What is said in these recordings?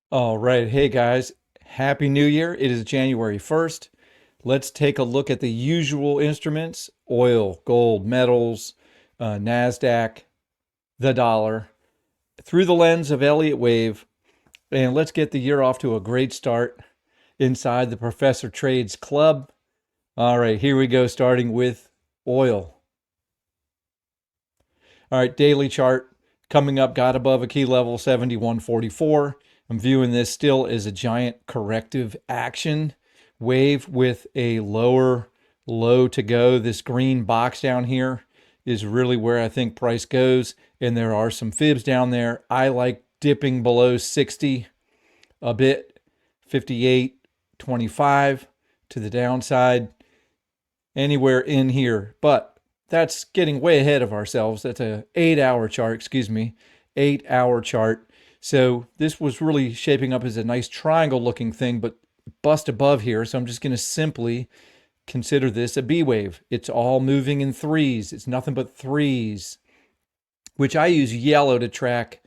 All right. Hey guys, Happy New Year. It is January 1st. Let's take a look at the usual instruments: oil, gold, metals, Nasdaq, the dollar, through the lens of Elliott Wave. And let's get the year off to a great start inside the Professor Trades Club. All right, here we go, starting with oil. All right, daily chart coming up, got above a key level 71.44. I'm viewing this still as a giant corrective action wave with a lower low to go. This green box down here is really where I think price goes, and there are some fibs down there. I like dipping below 60 a bit, 58.25 to the downside, anywhere in here. But that's getting way ahead of ourselves. That's a 8-hour chart, excuse me, 8-hour chart. So this was really shaping up as a nice triangle looking thing, but bust above here. So I'm just going to simply consider this a B wave. It's all moving in threes. It's nothing but threes, which I use yellow to track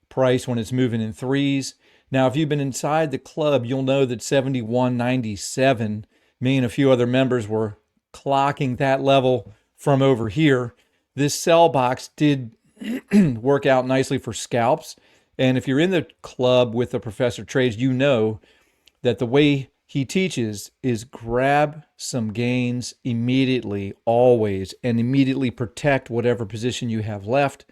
price when it's moving in threes. Now, if you've been inside the club, you'll know that 71.97, me and a few other members were clocking that level from over here. This sell box did work out nicely for scalps. And if you're in the club with the Professor Trades, you know that the way he teaches is grab some gains immediately, always, and immediately protect whatever position you have left.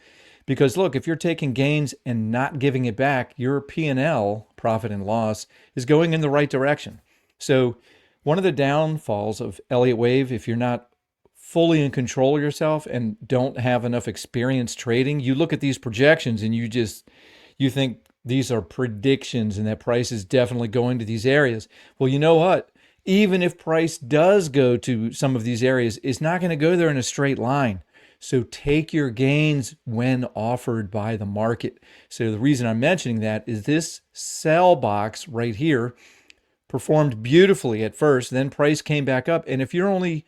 Because look, if you're taking gains and not giving it back, your P&L, profit and loss, is going in the right direction. So one of the downfalls of Elliott Wave, if you're not fully in control of yourself and don't have enough experience trading, you look at these projections and you think these are predictions and that price is definitely going to these areas. Well, you know what? Even if price does go to some of these areas, it's not going to go there in a straight line. So take your gains when offered by the market. So the reason I'm mentioning that is this sell box right here performed beautifully at first, then price came back up. And if you're only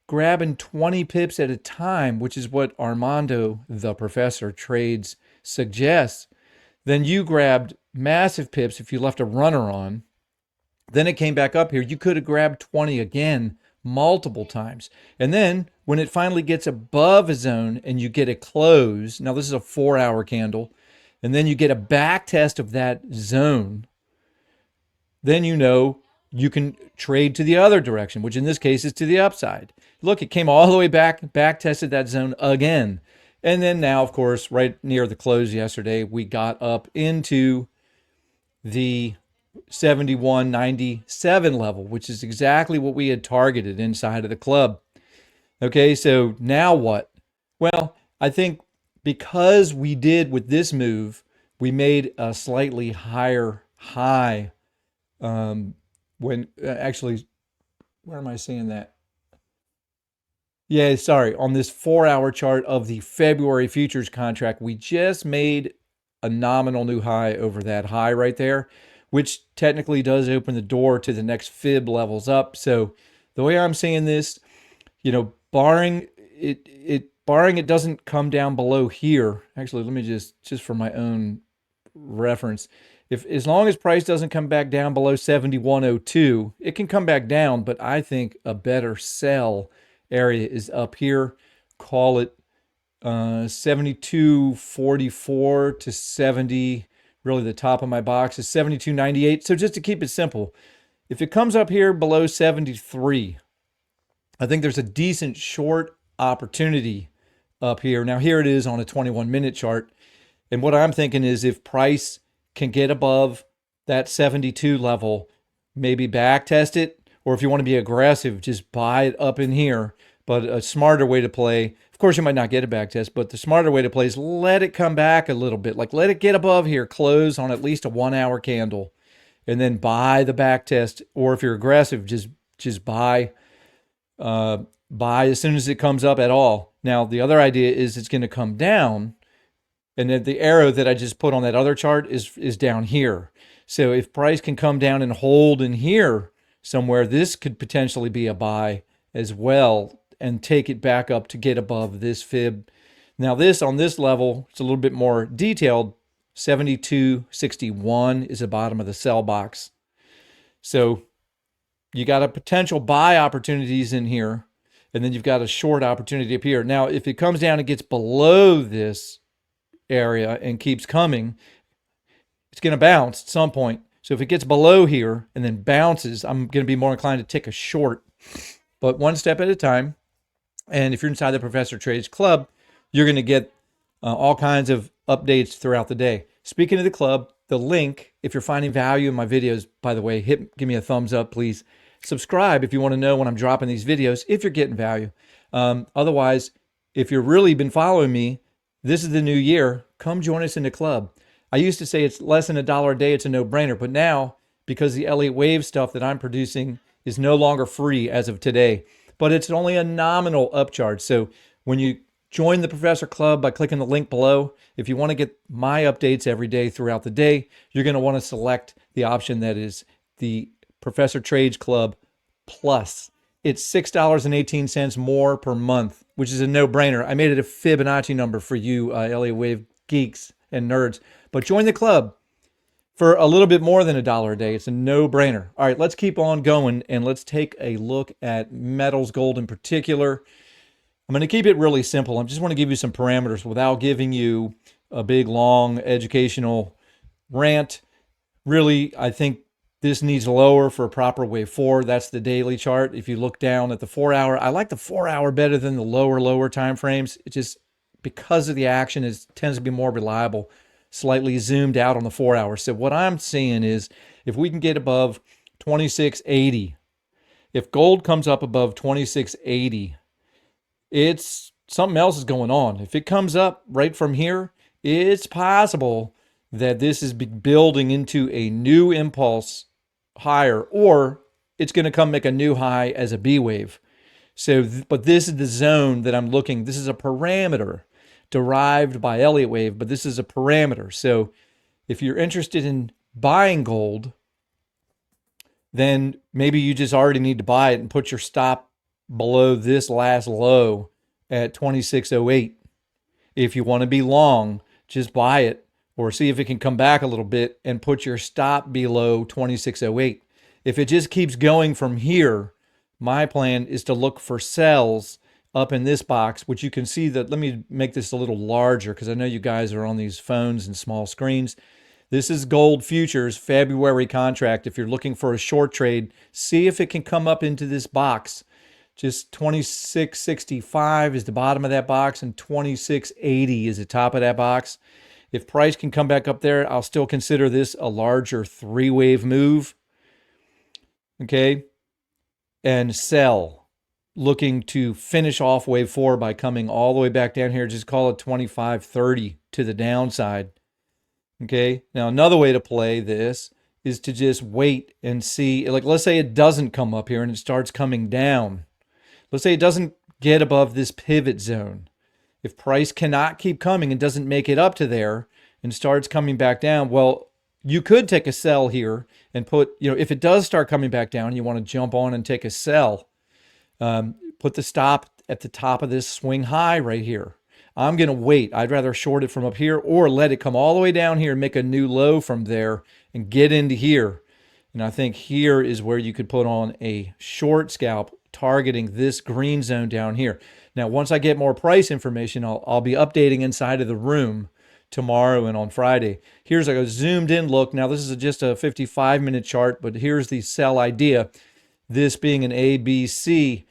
grabbing 20 pips at a time, which is what Armando, the Professor Trades, suggests, then you grabbed massive pips if you left a runner on. Then it came back up here. You could have grabbed 20 again multiple times. And then when it finally gets above a zone and you get a close, now this is a 4-hour candle, and then you get a back test of that zone, then you know you can trade to the other direction, which in this case is to the upside. Look, it came all the way back tested that zone again. And then now, of course, right near the close yesterday, we got up into the 71.97 level, which is exactly what we had targeted inside of the club. Okay, so now what? Well, I think because we did with this move, we made a slightly higher high. When actually, where am I seeing that? Yeah, sorry. On this 4-hour chart of the February futures contract, we just made a nominal new high over that high right there, which technically does open the door to the next fib levels up. So the way I'm seeing this, barring it doesn't come down below here. Actually, let me just for my own reference, if as long as price doesn't come back down below 71.02, it can come back down, but I think a better sell area is up here. Call it 72.44 to 70. Really, the top of my box is 72.98. So just to keep it simple, if it comes up here below 73, I think there's a decent short opportunity up here. Now, here it is on a 21-minute chart. And what I'm thinking is if price can get above that 72 level, maybe back test it, or if you want to be aggressive, just buy it up in here. But a smarter way to play, of course, you might not get a back test, but the smarter way to play is let it come back a little bit. Like let it get above here, close on at least a 1-hour candle, and then buy the back test. Or if you're aggressive, just buy as soon as it comes up at all. Now, the other idea is it's going to come down, and then the arrow that I just put on that other chart is down here. So if price can come down and hold in here somewhere, this could potentially be a buy as well and take it back up to get above this fib. Now this on this level, it's a little bit more detailed. 72.61 is the bottom of the sell box. So you got a potential buy opportunities in here, and then you've got a short opportunity up here. Now, if it comes down and gets below this area and keeps coming, it's going to bounce at some point. So if it gets below here and then bounces, I'm going to be more inclined to take a short, but one step at a time. And if you're inside the Professor Trades Club, you're going to get all kinds of updates throughout the day. Speaking of the club, the link, if you're finding value in my videos, by the way, give me a thumbs up, please. Subscribe if you want to know when I'm dropping these videos, if you're getting value. Otherwise, if you've really been following me, this is the new year. Come join us in the club. I used to say it's less than $1 a day. It's a no-brainer. But now, because the Elliott Wave stuff that I'm producing is no longer free as of today, but it's only a nominal upcharge. So when you join the Professor Club by clicking the link below, if you want to get my updates every day throughout the day, you're going to want to select the option that is the Professor Trades Club Plus. It's $6.18 more per month, which is a no-brainer. I made it a Fibonacci number for you Elliott Wave geeks and nerds. But join the club for a little bit more than $1 a day. It's a no-brainer. All right, let's keep on going, and let's take a look at metals, gold in particular. I'm going to keep it really simple. I just want to give you some parameters without giving you a big, long, educational rant. Really, I think this needs lower for a proper wave forward. That's the daily chart. If you look down at the 4-hour, I like the 4-hour better than the lower time frames. It just, because of the action, it tends to be more reliable, slightly zoomed out on the 4-hour. So what I'm seeing is if we can get above 2680, if gold comes up above 2680, it's something else is going on. If it comes up right from here, it's possible that this is building into a new impulse higher, or it's going to come make a new high as a B wave. So, but this is the zone that I'm looking. This is a parameter derived by Elliott Wave, but this is a parameter. So if you're interested in buying gold, then maybe you just already need to buy it and put your stop below this last low at 2608. If you want to be long, just buy it or see if it can come back a little bit and put your stop below 2608. If it just keeps going from here, my plan is to look for sells up in this box, which you can see that. Let me make this a little larger because I know you guys are on these phones and small screens. This is gold futures February contract. If you're looking for a short trade, see if it can come up into this box. Just 2665 is the bottom of that box and 2680 is the top of that box. If price can come back up there, I'll still consider this a larger 3-wave move. Okay. And sell. Looking to finish off wave 4 by coming all the way back down here. Just call it 2530 to the downside. Okay. Now, another way to play this is to just wait and see. Like, let's say it doesn't come up here and it starts coming down. Let's say it doesn't get above this pivot zone. If price cannot keep coming and doesn't make it up to there and starts coming back down, well, you could take a sell here and put, if it does start coming back down, you want to jump on and take a sell. Put the stop at the top of this swing high right here. I'm going to wait. I'd rather short it from up here or let it come all the way down here and make a new low from there and get into here. And I think here is where you could put on a short scalp targeting this green zone down here. Now, once I get more price information, I'll be updating inside of the room tomorrow and on Friday. Here's a zoomed in look. Now, this is just a 55-minute chart, but here's the sell idea. This being an ABC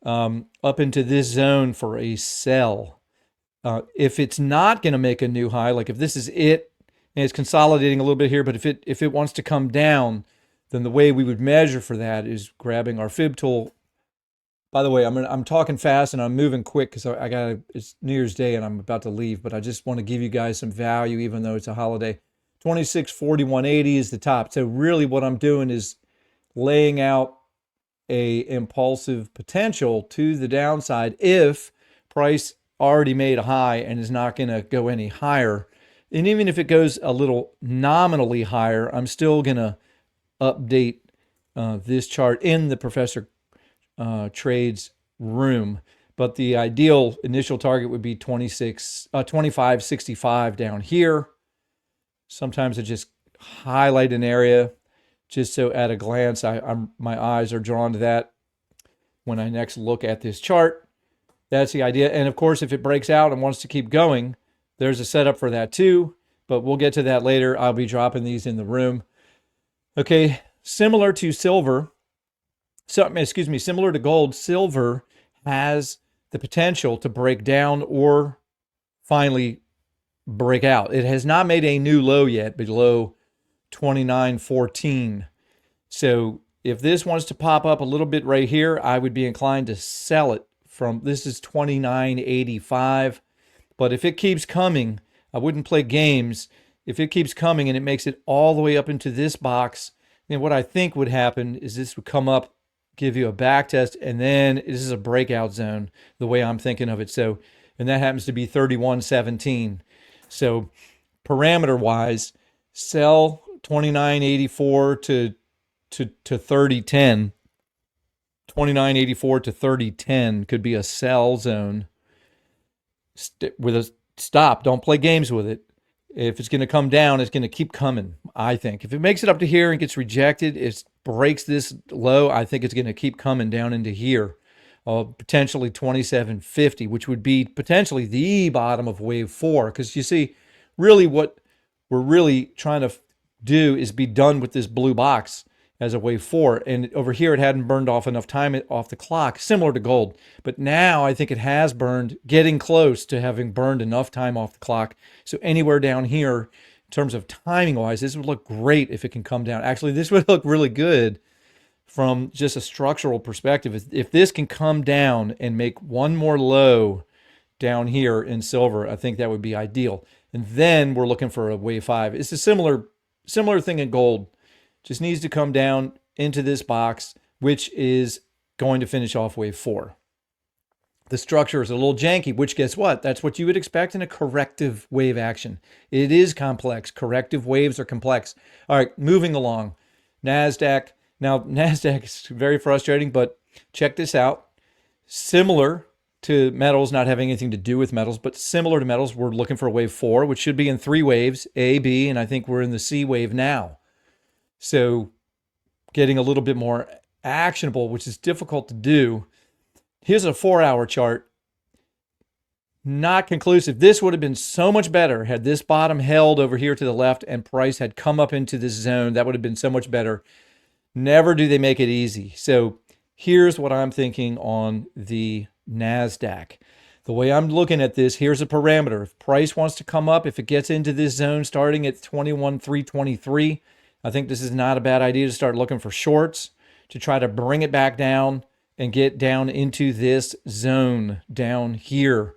up into this zone for a sell. If it's not going to make a new high, like if this is it and it's consolidating a little bit here, but if it wants to come down, then the way we would measure for that is grabbing our fib tool. By the way, I'm talking fast and I'm moving quick because it's New Year's Day and I'm about to leave, but I just want to give you guys some value even though it's a holiday. 2641.80 is the top. So really what I'm doing is laying out a impulsive potential to the downside if price already made a high and is not going to go any higher. And even if it goes a little nominally higher, I'm still going to update this chart in the Professor Trades room. But the ideal initial target would be 2565 down here. Sometimes I just highlight an area just so at a glance, my eyes are drawn to that when I next look at this chart. That's the idea. And of course, if it breaks out and wants to keep going, there's a setup for that too, but we'll get to that later. I'll be dropping these in the room. Okay, similar to silver, similar to gold, silver has the potential to break down or finally break out. It has not made a new low yet below 29.14. So if this wants to pop up a little bit right here, I would be inclined to sell it from, this is 29.85. But if it keeps coming, I wouldn't play games. If it keeps coming and it makes it all the way up into this box, then what I think would happen is this would come up, give you a back test, and then this is a breakout zone, the way I'm thinking of it. So, and that happens to be 31.17. So parameter wise, sell 29.84 to 30.10. 29.84 to 30.10 could be a sell zone with a stop. Don't play games with it. If it's going to come down, it's going to keep coming, I think. If it makes it up to here and gets rejected, it breaks this low, I think it's going to keep coming down into here. Potentially 27.50, which would be potentially the bottom of wave 4. Because you see, really what we're really trying to do is be done with this blue box as a wave 4. And over here, it hadn't burned off enough time off the clock, similar to gold. But now I think it has burned, getting close to having burned enough time off the clock. So anywhere down here, in terms of timing wise, this would look great if it can come down. Actually, this would look really good from just a structural perspective. If this can come down and make one more low down here in silver, I think that would be ideal. And then we're looking for a wave 5. It's a similar thing in gold. Just needs to come down into this box, which is going to finish off wave 4. The structure is a little janky, which guess what? That's what you would expect in a corrective wave action. It is complex. Corrective waves are complex. All right, moving along. Nasdaq. Now, Nasdaq is very frustrating, but check this out. Similar to metals, not having anything to do with metals, but similar to metals, we're looking for a wave 4, which should be in 3 waves, A, B, and I think we're in the C wave now. So getting a little bit more actionable, which is difficult to do. Here's a 4-hour chart. Not conclusive. This would have been so much better had this bottom held over here to the left and price had come up into this zone. That would have been so much better. Never do they make it easy. So here's what I'm thinking on the Nasdaq. The way I'm looking at this, here's a parameter. If price wants to come up, if it gets into this zone starting at 21,323, I think this is not a bad idea to start looking for shorts to try to bring it back down and get down into this zone down here.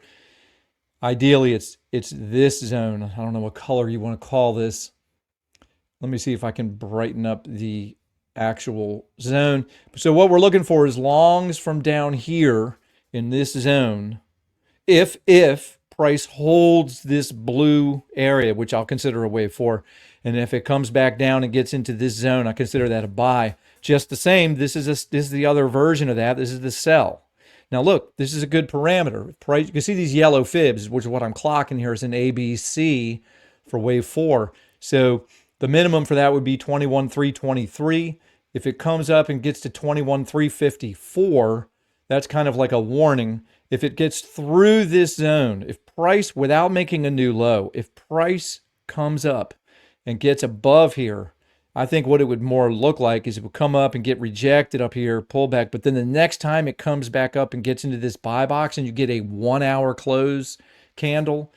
Ideally, it's this zone. I don't know what color you want to call this. Let me see if I can brighten up the actual zone. So what we're looking for is longs from down here in this zone. If price holds this blue area, which I'll consider a wave 4, and if it comes back down and gets into this zone, I consider that a buy. Just the same, this is the other version of that. This is the sell. Now look, this is a good parameter. Price, you can see these yellow fibs, which is what I'm clocking here, is an ABC for wave 4. So the minimum for that would be 21,323. If it comes up and gets to 21,354, that's kind of like a warning. If it gets through this zone, if price, without making a new low, if price comes up and gets above here, I think what it would more look like is it would come up and get rejected up here, pull back, but then the next time it comes back up and gets into this buy box and you get a 1-hour close candle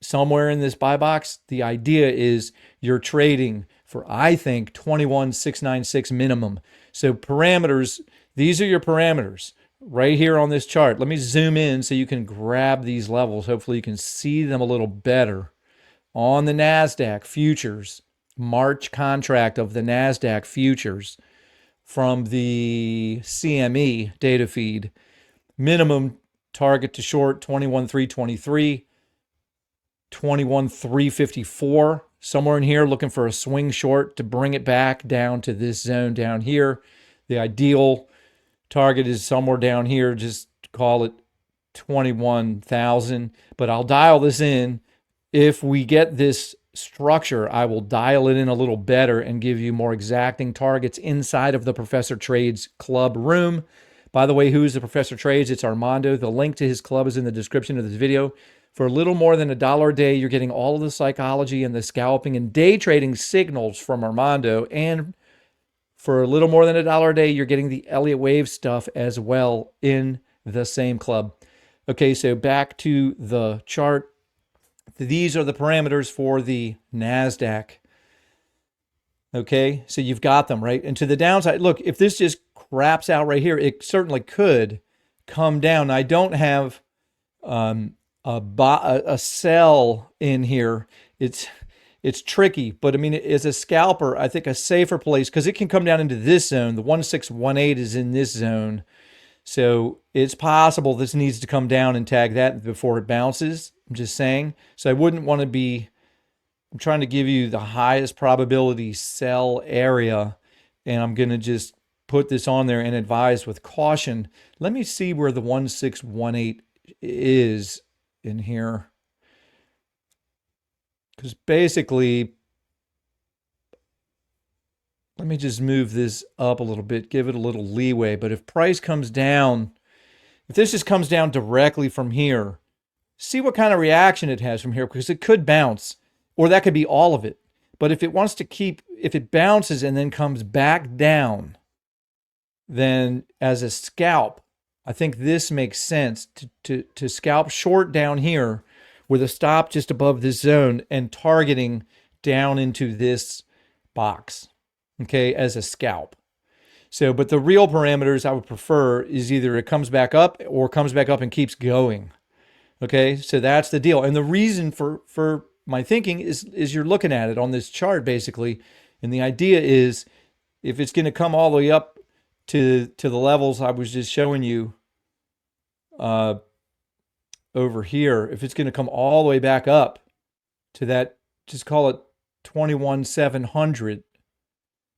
somewhere in this buy box, the idea is you're trading for, I think, 21,696 minimum. So parameters, these are your parameters right here on this chart. Let me zoom in so you can grab these levels. Hopefully you can see them a little better. On the Nasdaq futures, March contract of the Nasdaq futures from the CME data feed, minimum target to short 21,323, 21,354, somewhere in here, looking for a swing short to bring it back down to this zone down here. The ideal target is somewhere down here, just call it 21,000, but I'll dial this in. If we get this structure, I will dial it in a little better and give you more exacting targets inside of the Professor Trades Club room. By the way, who's the Professor Trades? It's Armando. The link to his club is in the description of this video. For a little more than $1 a day, you're getting all of the psychology and the scalping and day trading signals from Armando. And for a little more than $1 a day, you're getting the Elliott Wave stuff as well in the same club. Okay, so back to the chart. These are the parameters for the Nasdaq. Okay, so you've got them, right? And to the downside, look, if this just craps out right here, it certainly could come down. I don't have a sell in here. It's tricky, but I mean, as a scalper, I think a safer place, because it can come down into this zone. The 1618 is in this zone. So it's possible this needs to come down and tag that before it bounces. I'm just saying. So I wouldn't want to be, I'm trying to give you the highest probability sell area, and I'm going to just put this on there and advise with caution. Let me see where the 1618 is in here. Because basically, let me just move this up a little bit, give it a little leeway. But if price comes down, if this just comes down directly from here, see what kind of reaction it has from here, because it could bounce, or that could be all of it. But if it wants to keep, if it bounces and then comes back down, then as a scalp, I think this makes sense to scalp short down here with a stop just above this zone and targeting down into this box, okay, as a scalp. So, but the real parameters I would prefer is either it comes back up or comes back up and keeps going. Okay, so that's the deal. And the reason for my thinking is you're looking at it on this chart basically, and the idea is if it's going to come all the way up to the levels I was just showing you over here, if it's going to come all the way back up to that, just call it 21,700,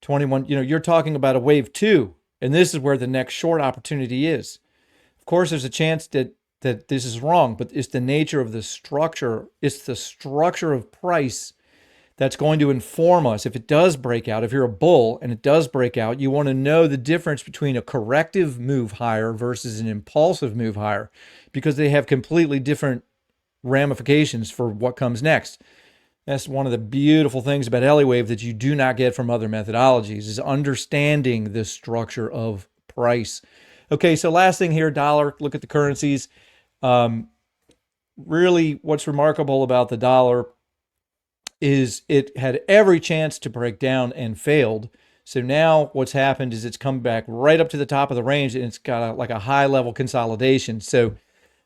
21, you're talking about a wave 2, and this is where the next short opportunity is. Of course, there's a chance that this is wrong, but it's the nature of the structure. It's the structure of price that's going to inform us. If it does break out, if you're a bull and it does break out, you want to know the difference between a corrective move higher versus an impulsive move higher, because they have completely different ramifications for what comes next. That's one of the beautiful things about Elliott Wave that you do not get from other methodologies, is understanding the structure of price. Okay, so last thing here, dollar, look at the currencies. Really, what's remarkable about the dollar is it had every chance to break down and failed. So now what's happened is it's come back right up to the top of the range, and it's got like a high level consolidation. So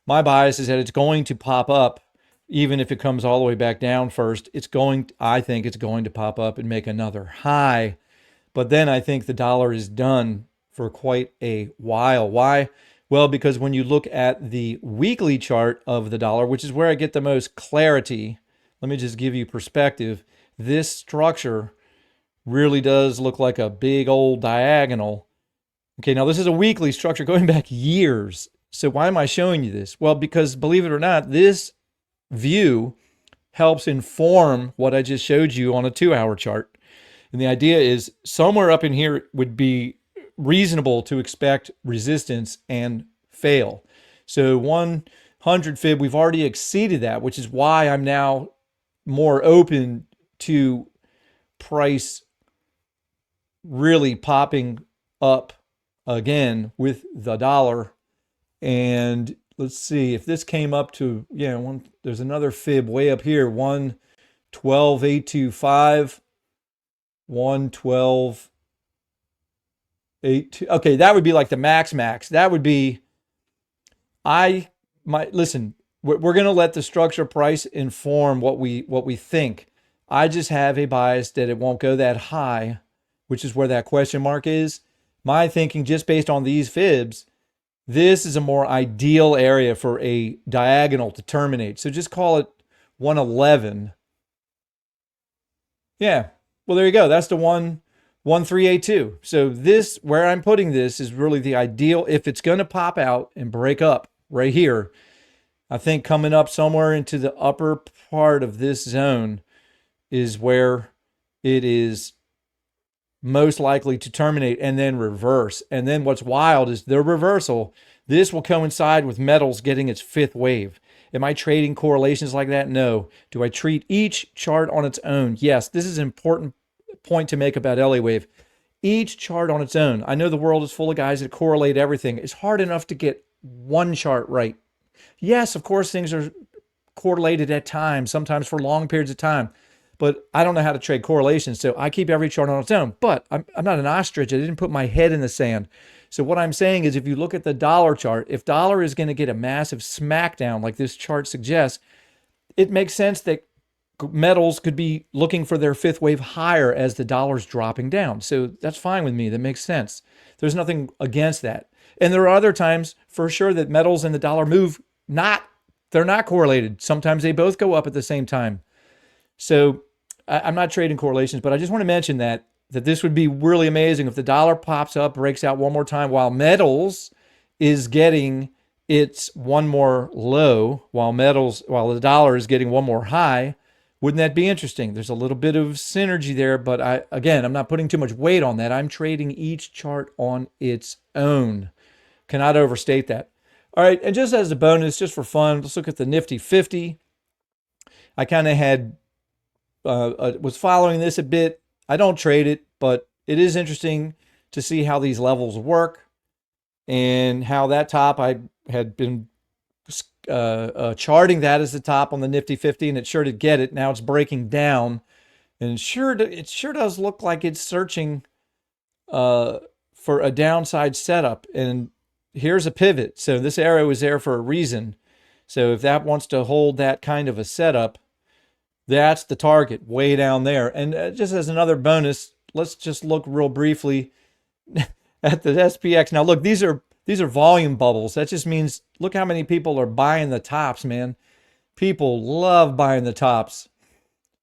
my bias is that it's going to pop up, even if it comes all the way back down first. I think it's going to pop up and make another high. But then I think the dollar is done for quite a while. Why? Well, because when you look at the weekly chart of the dollar, which is where I get the most clarity, let me just give you perspective. This structure really does look like a big old diagonal. Okay, now this is a weekly structure going back years. So why am I showing you this? Well, because believe it or not, this view helps inform what I just showed you on a 2-hour chart. And the idea is somewhere up in here would be reasonable to expect resistance and fail. So 100 fib, we've already exceeded that, which is why I'm now more open to price really popping up again with the dollar. And let's see if this came up to, there's another fib way up here, 112.825, 112.82. Okay, that would be like the max. That would be, listen, we're going to let the structure price inform what we think. I just have a bias that it won't go that high, which is where that question mark is. My thinking, just based on these fibs, this is a more ideal area for a diagonal to terminate. So just call it 111. Yeah, well, there you go. That's the 1382. So this, where I'm putting this, is really the ideal. If it's going to pop out and break up right here, I think coming up somewhere into the upper part of this zone is where it is most likely to terminate and then reverse. And then what's wild is the reversal. This will coincide with metals getting its fifth wave. Am I trading correlations like that? No. Do I treat each chart on its own? Yes. This is an important point to make about Elliott wave. Each chart on its own. I know the world is full of guys that correlate everything. It's hard enough to get one chart right. Yes, of course, things are correlated at times, sometimes for long periods of time. But I don't know how to trade correlations, so I keep every chart on its own. But I'm not an ostrich. I didn't put my head in the sand. So what I'm saying is if you look at the dollar chart, if dollar is going to get a massive smackdown like this chart suggests, it makes sense that metals could be looking for their fifth wave higher as the dollar's dropping down. So that's fine with me. That makes sense. There's nothing against that. And there are other times for sure that metals and the dollar move they're not correlated. Sometimes they both go up at the same time. So I'm not trading correlations, but I just want to mention that this would be really amazing if the dollar pops up, breaks out one more time while metals is getting its one more low, while the dollar is getting one more high. Wouldn't that be interesting? There's a little bit of synergy there, but I'm not putting too much weight on that. I'm trading each chart on its own. Cannot overstate that. All right, and just as a bonus, just for fun, let's look at the Nifty 50. I kind of was following this a bit. I don't trade it, but it is interesting to see how these levels work and how that top, I had been charting that as the top on the Nifty 50, and it sure did get it. Now it's breaking down, and it sure does look like it's searching for a downside setup. And here's a pivot. So this arrow is there for a reason. So if that wants to hold that kind of a setup, that's the target way down there. And just as another bonus, let's just look real briefly at the SPX. Now look, these are volume bubbles. That just means look how many people are buying the tops, man. People love buying the tops.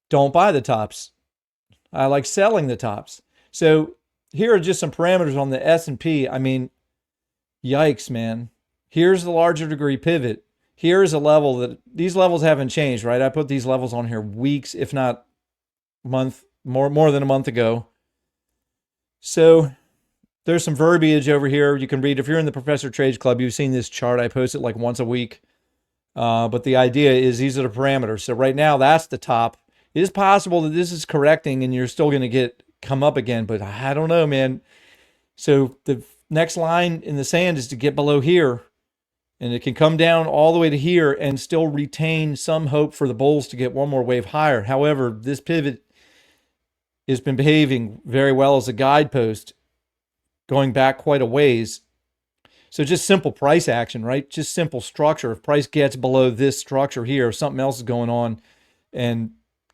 Don't buy the tops. I like selling the tops. So here are just some parameters on the S&P. I mean, yikes, man. Here's the larger degree pivot. Here's a level that these levels haven't changed, right? I put these levels on here weeks, if not month, more than a month ago. So there's some verbiage over here you can read. If you're in the Professor Trades Club, you've seen this chart. I post it like once a week. But the idea is these are the parameters. So right now, that's the top. It is possible that this is correcting and you're still going to come up again, but I don't know, man. So the next line in the sand is to get below here, and it can come down all the way to here and still retain some hope for the bulls to get one more wave higher. However, this pivot has been behaving very well as a guidepost, going back quite a ways. So just simple price action, right? Just simple structure. If price gets below this structure here, something else is going on, and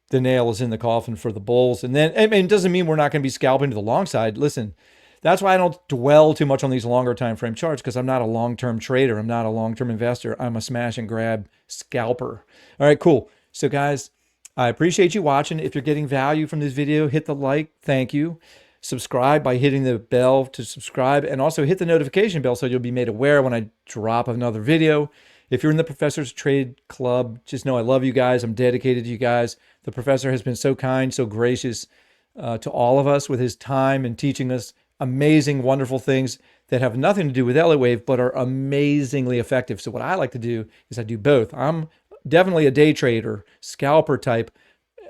the nail is in the coffin for the bulls. And then, I mean, it doesn't mean we're not going to be scalping to the long side. Listen, that's why I don't dwell too much on these longer time frame charts, because I'm not a long-term trader. I'm not a long-term investor. I'm a smash and grab scalper. All right, cool. So guys, I appreciate you watching. If you're getting value from this video, hit the like. Thank you. Subscribe by hitting the bell to subscribe, and also hit the notification bell so you'll be made aware when I drop another video. If you're in the Professor's Trade Club, just know I love you guys. I'm dedicated to you guys. The professor has been so kind, so gracious to all of us with his time and teaching us amazing, wonderful things that have nothing to do with Elliott wave, but are amazingly effective. So what I like to do is I do both. I'm definitely a day trader, scalper type.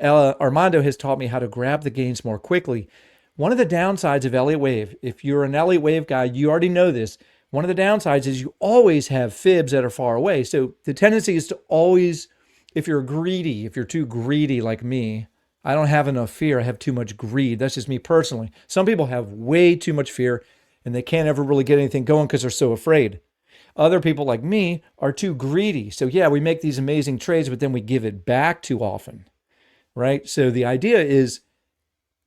Armando has taught me how to grab the gains more quickly. One of the downsides of Elliott wave, if you're an Elliott wave guy, you already know this. One of the downsides is you always have fibs that are far away. So the tendency is to always, if you're too greedy like me, I don't have enough fear. I have too much greed. That's just me personally. Some people have way too much fear and they can't ever really get anything going because they're so afraid. Other people like me are too greedy. So yeah, we make these amazing trades, but then we give it back too often, right? So the idea is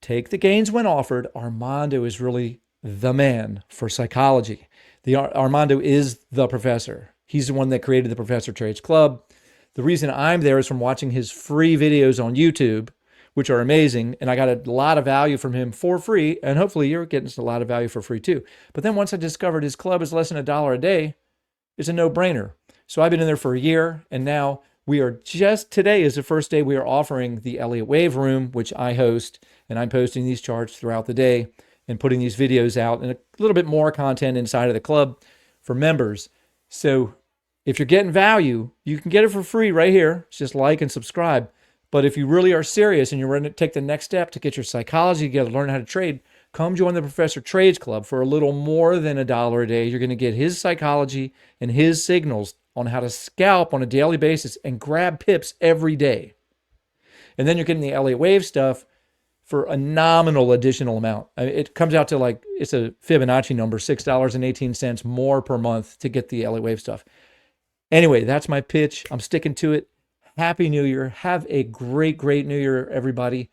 take the gains when offered. Armando is really the man for psychology. Armando is the professor. He's the one that created the Professor Trades Club. The reason I'm there is from watching his free videos on YouTube, which are amazing. And I got a lot of value from him for free. And hopefully you're getting a lot of value for free too. But then once I discovered his club is less than $1 a day, it's a no-brainer. So I've been in there for a year. And now Today is the first day we are offering the Elliott Wave Room, which I host, and I'm posting these charts throughout the day and putting these videos out and a little bit more content inside of the club for members. So if you're getting value, you can get it for free right here. It's just like and subscribe. But if you really are serious and you're ready to take the next step to get your psychology together, learn how to trade, come join the Professor Trades Club for a little more than $1 a day. You're going to get his psychology and his signals on how to scalp on a daily basis and grab pips every day. And then you're getting the Elliott Wave stuff for a nominal additional amount. I mean, it comes out to like, it's a Fibonacci number, $6.18 more per month to get the Elliott Wave stuff. Anyway, that's my pitch. I'm sticking to it. Happy New Year. Have a great, great New Year, everybody.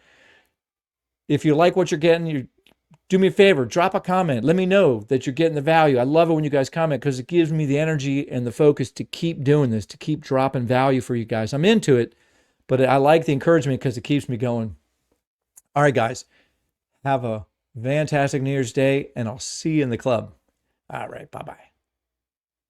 If you like what you're getting, do me a favor, drop a comment. Let me know that you're getting the value. I love it when you guys comment because it gives me the energy and the focus to keep doing this, to keep dropping value for you guys. I'm into it, but I like the encouragement because it keeps me going. All right, guys, have a fantastic New Year's Day, and I'll see you in the club. All right, bye-bye.